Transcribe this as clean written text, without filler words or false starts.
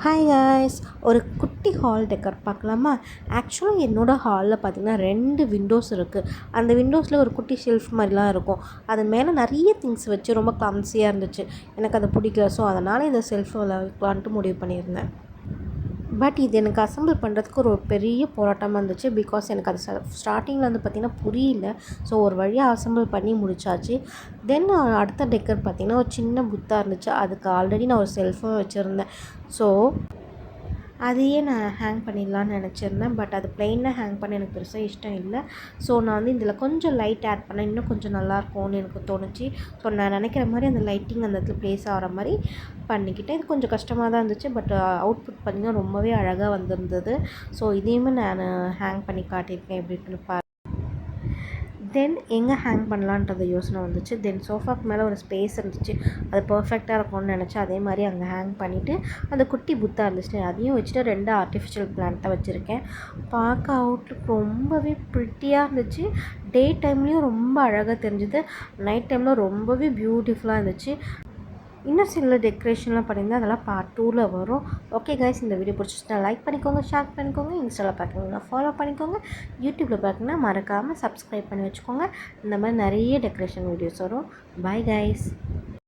Hi guys, ஒரு குட்டி hall decker பார்க்கலாமா? ஆக்சுவலாக என்னோடய ஹாலில் பார்த்திங்கன்னா 2 விண்டோஸ் இருக்குது. அந்த விண்டோஸில் ஒரு குட்டி ஷெல்ஃப் மாதிரிலாம் இருக்கும். அது மேலே நிறைய திங்ஸ் வச்சு ரொம்ப கிளம்ஸியாக இருந்துச்சு. எனக்கு அது பிடிக்கல. ஸோ அதனால் இந்த ஷெல்ஃபில் வைக்கலான்ட்டு முடிவு பண்ணியிருந்தேன். பட் இது எனக்கு அசெம்பிள் பண்ணுறதுக்கு ஒரு பெரிய போராட்டமாக இருந்துச்சு. பிகாஸ் எனக்கு அது ஸ்டார்டிங்கில் வந்து பார்த்திங்கன்னா புரியல. ஸோ ஒரு வழியாக அசெம்பிள் பண்ணி முடிச்சாச்சு. தென் அடுத்த டெக்கர் பார்த்திங்கன்னா ஒரு சின்ன புத்தா இருந்துச்சு. அதுக்கு ஆல்ரெடி நான் ஒரு செல்ஃபும் வச்சுருந்தேன். ஸோ அதையே நான் ஹேங் பண்ணிடலான்னு நினச்சிருந்தேன். பட் அது ப்ளெயினாக ஹேங் பண்ண எனக்கு பெருசாக இஷ்டம் இல்லை. ஸோ நான் வந்து இதில் கொஞ்சம் லைட் ஆட் பண்ணேன், இன்னும் கொஞ்சம் நல்லாயிருக்கும்னு எனக்கு தோணுச்சு. ஸோ நான் நினைக்கிற மாதிரி அந்த லைட்டிங் அந்த இடத்துல ப்ளேஸ் ஆகிற மாதிரி பண்ணிக்கிட்டேன். இது கொஞ்சம் கஷ்டமாக தான் இருந்துச்சு. பட் அவுட்புட் பார்த்திங்கன்னா ரொம்பவே அழகாக வந்திருந்தது. ஸோ இதையுமே நான் ஹேங் பண்ணி காட்டியிருக்கேன் எப்படி இருக்குன்னு தென் எங்கே ஹேங் பண்ணலான்றது யோசனை வந்துச்சு. தென் சோஃபாக்கு மேலே ஒரு ஸ்பேஸ் இருந்துச்சு, அது பர்ஃபெக்டாக இருக்கும்னு நினச்சேன். அதே மாதிரி அங்கே ஹேங் பண்ணிவிட்டு அந்த குட்டி புத்தா இருந்துச்சு, அதையும் வச்சுட்டு 2 ஆர்டிஃபிஷியல் பிளான்ட்டை வச்சுருக்கேன். பார்க்க அவுட்லுக் ரொம்பவே ப்ரிட்டியாக இருந்துச்சு. டே டைம்லேயும் ரொம்ப அழகாக தெரிஞ்சுது, நைட் டைமில் ரொம்பவே பியூட்டிஃபுல்லாக இருந்துச்சு. இன்னும் சில டெக்கரேஷன்லாம் பண்ணியிருந்தேன், அதெல்லாம் பார்ட் 2ல் வரும். ஓகே கைஸ், இந்த வீடியோ பிடிச்சிச்சுன்னா லைக் பண்ணிக்கோங்க, ஷேர் பண்ணிக்கோங்க. இன்ஸ்டாவில் பார்க்குறீங்கன்னா ஃபாலோ பண்ணிக்கோங்க. யூடியூப்பில் பார்த்திங்கன்னா மறக்காமல் சப்ஸ்கிரைப் பண்ணி வச்சுக்கோங்க. இந்த மாதிரி நிறைய டெக்கரேஷன் வீடியோஸ் வரும். Bye guys.